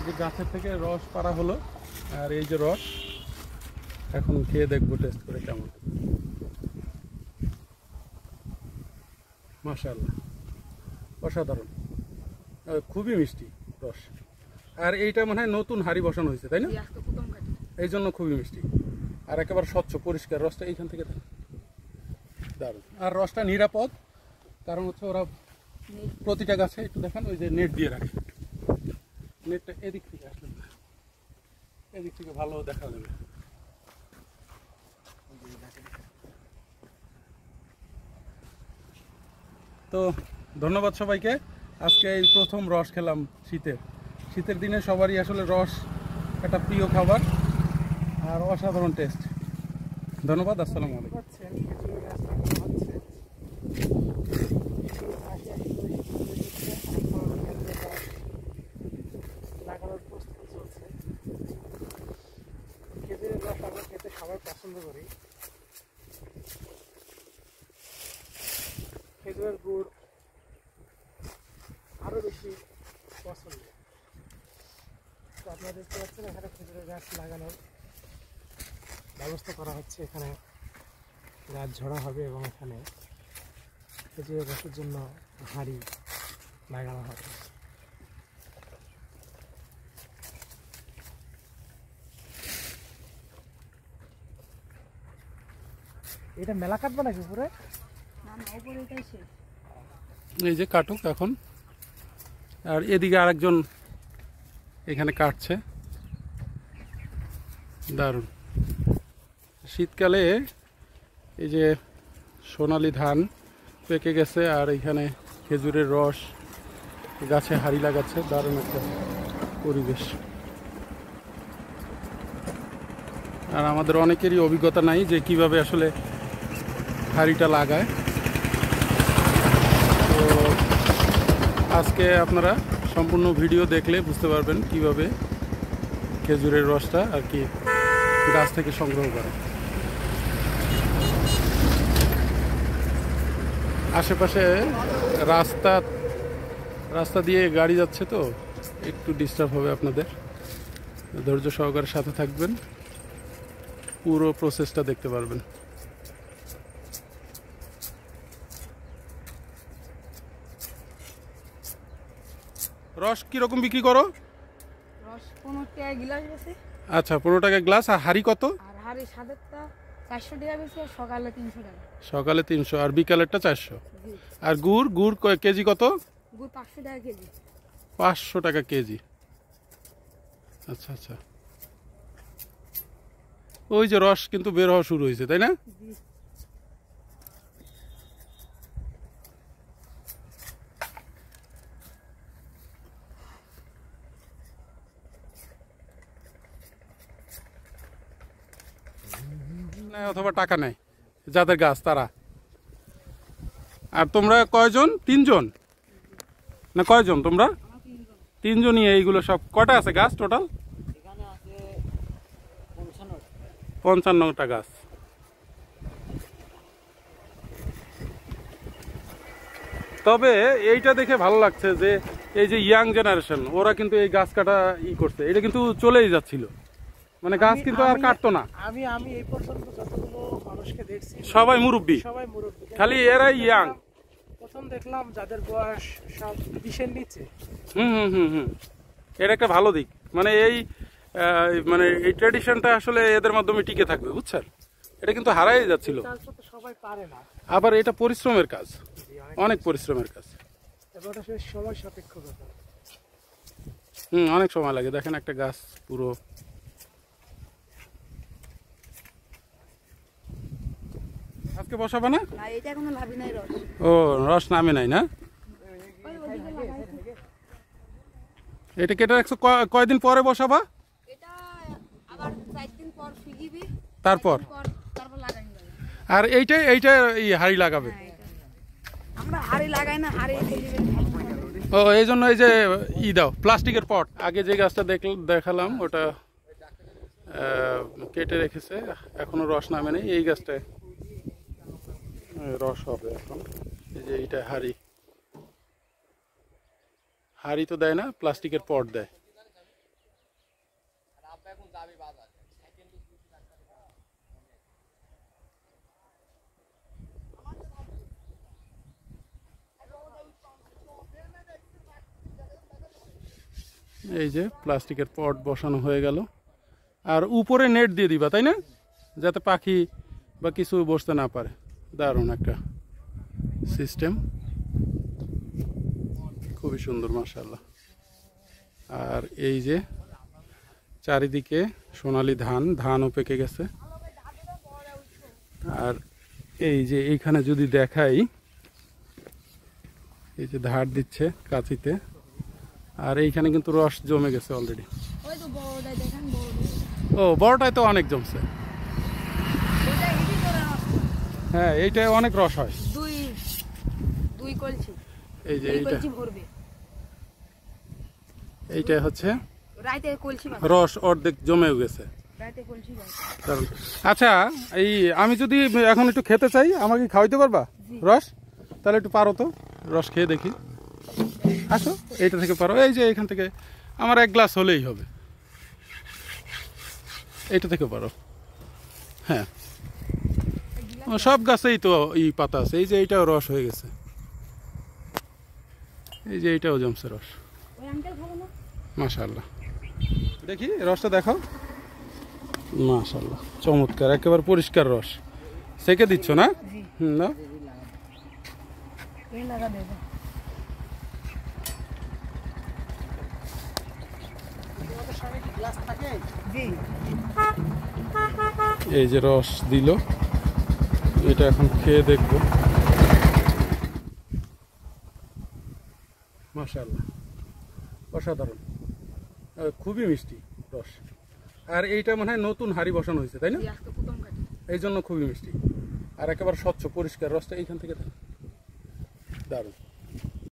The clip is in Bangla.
যে গাছের থেকে রস পাড়া হলো, আর এই যে রস এখন খেয়ে দেখবো টেস্ট করে কেমন। মাশাআল্লাহ, অসাধারণ, খুবই মিষ্টি রস। আর এইটা মনে হয় নতুন হাঁড়ি বসানো হয়েছে, তাই না? এই জন্য খুবই মিষ্টি, আর একেবারে স্বচ্ছ পরিষ্কার রসটা এইখান থেকে দারুণ। আর রসটা নিরাপদ, কারণ হচ্ছে ওরা প্রতিটা গাছে একটু দেখান ওই যে নেট দিয়ে রাখে। নেটটা এদিক থেকে আসলে এদিক থেকে ভালো দেখা যাবে। তো ধন্যবাদ সবাইকে। আজকে এই প্রথম রস খেলাম শীতের দিনে। সবারই আসলে রস একটা প্রিয় খাবার, আর অসাধারণ টেস্ট। ধন্যবাদ, আসসালামু আলাইকুম। লাগানোর প্রস্তুতি চলছে। খেজুরের রস আমরা খেতে সবাই পছন্দ করি। খেজুরের গুড় আরো বেশি পছন্দ। তো আপনারা দেখতে পাচ্ছেন এখানে খেজুরের গাছ লাগানোর ব্যবস্থা করা হচ্ছে। এখানে গাছ ঝরা হবে এবং এখানে খেজুরের রসের জন্য হাঁড়ি লাগানো হবে। এটা মেলা কাটবে নাকি উপরে? এই যে কাটুক এখন, আর এদিকে আরেকজন এখানে কাটছে। দারুণ। শীতকালে এই যে সোনালি ধান পেকে গেছে, আর এখানে খেজুরের রস গাছে হাঁড়ি লাগাচ্ছে। দারুণ একটা পরিবেশ। আর আমাদের অনেকেরই অভিজ্ঞতা নাই যে কিভাবে আসলে হাঁড়িটা লাগায়। তো আজকে আপনারা সম্পূর্ণ ভিডিও দেখলে বুঝতে পারবেন কিভাবে খেজুরের রসটা আর কি গাছ থেকে সংগ্রহ করে। আশেপাশে রাস্তা দিয়ে গাড়ি যাচ্ছে, তো একটু ডিস্টার্ব হবে আপনাদের। ধৈর্য সহকারে সাথে থাকবেন, পুরো প্রসেসটা দেখতে পারবেন। রস কিরকম বিক্রি করো? রস 15 টাকা গ্লাস আছে। আচ্ছা, 15 টাকা গ্লাস। আর হাঁড়ি কত? আর হাঁড়ি সাদেরটা 400 টাকা বেশি, আর সকালে 300 টাকা। সকালে 300 আর বিকালেরটা 400। আর গুড় কেজি কত? গুড় 500 টাকা কেজি। 500 টাকা কেজি। আচ্ছা আচ্ছা, ওই যে রস কিন্তু বের হওয়া শুরু হয়েছে, তাই না? অথবা টাকা নেয় যাদের গাছ তারা। আর তোমরা কয়জন? 3 জন না কয়জন তোমরা? 3 জনই। এইগুলো সব কটা আছে গাছ টোটাল? 55টা গাছ। তবে এইটা দেখে ভালো লাগছে যে এই যে ইয়াং জেনারেশন, ওরা কিন্তু এই গাছ কাটা করছে। এটা কিন্তু চলেই যাচ্ছিল, মানে গাছ কিন্তু আর কাটতো না। আমি এই পর্যন্ত যতগুলো মানুষকে দেখছি সবাই মুরব্বী, খালি এরাই ইয়াং। প্রথম দেখলাম যাদের বয়স সব 20-এর নিচে। এটা একটা ভালো দিক, মানে এই ট্র্যাডিশনটা আসলে এদের মাধ্যমে টিকে থাকবে, বুঝছেন? এটা কিন্তু হারাই যাচ্ছিল। সবাই পারে না, আবার এটা পরিশ্রমের কাজ, অনেক পরিশ্রমের কাজ। সময় সাপেক্ষ ব্যাপার। অনেক সময় লাগে। দেখেন একটা গাছ পুরো। আজকে বসাবে না? না, এটা এখনো লাভি নাই রস। ও, রস নামে নাই না? এটা কেটে রাখছো কয়দিন পরে বসাবা? এটা আবার 4 দিন পর শুকিবে, তারপর লাগাই। আর এইটা এই হাঁড়ি লাগাবে। আমরা হাঁড়ি লাগাই না, হাঁড়ি ও, এই জন্য এই যে দাও প্লাস্টিকের পট। আগে যে গাছটা দেখালাম ওটা কেটে রেখেছে, এখনো রস নামে নেই। এই গাছটায় রস হবে এখন। এই যে এইটা হাঁড়ি তো দেয় না, প্লাস্টিকের পট দেয়। এই যে প্লাস্টিকের পট বসানো হয়ে গেল, আর উপরে নেট দিয়ে দিবা, তাই না, যাতে পাখি বা কিছু বসতে না পারে। দারুণ একটা সিস্টেম, খুবই সুন্দর মাশাআল্লাহ। আর এই যে চারিদিকে সোনালী ধানও পেকে গেছে। আর এই যে এইখানে যদি দেখাই, এই যে ধার দিচ্ছে কাঁচিতে, আর এইখানে কিন্তু রস জমে গেছে অলরেডি। ওই তো বড়টাই দেখেন, বড়টাই। ও, বড়টায় তো অনেক জমছে। ওটা হিটি করে নষ্ট। হ্যাঁ, এইটায় অনেক রস হয়। দুই কলছি। এই যে দুই এইটা, কলছি ভরবে। এইটা হচ্ছে রাইতে কলছি বাঁধে। রস অর্ধেক জমেও গেছে। রাইতে কলছি বাঁধে। দারুণ। আচ্ছা, এই আমি যদি এখন একটু খেতে চাই, আমাকে খাওয়াইতে পারবা রস? তাহলে একটু পারো তো, রস খেয়ে দেখি। আসো, এইটা থেকে পারো। এই যে এখান থেকে আমার 1 গ্লাস হলেই হবে। এইটা থেকে পারো। হ্যাঁ, সব গাছেই তো এই পাতা আছে। এই যে এইটাও রস হয়ে গেছে, এই যে এইটাও জমছে রস। ওই আঙ্কেল ভালো না? মাশাআল্লাহ, দেখি রসটা দেখাও। মাশাআল্লাহ, চমৎকার, একেবারে পরিষ্কার রস। সেকে দিচ্ছ না? না, এই লাগা দেবো। জি। এই যে রস দিল, এটা এখন খেয়ে দেখবো। মাশাআল্লাহ, অসাধারণ, খুবই মিষ্টি রস। আর এইটা মনে হয় নতুন হাড়ি বসানো হয়েছে, তাই না? জি, আজকে প্রথম কাটি। এই জন্য খুবই মিষ্টি, আর একেবারে স্বচ্ছ পরিষ্কার রসটা এইখান থেকে দারুণ।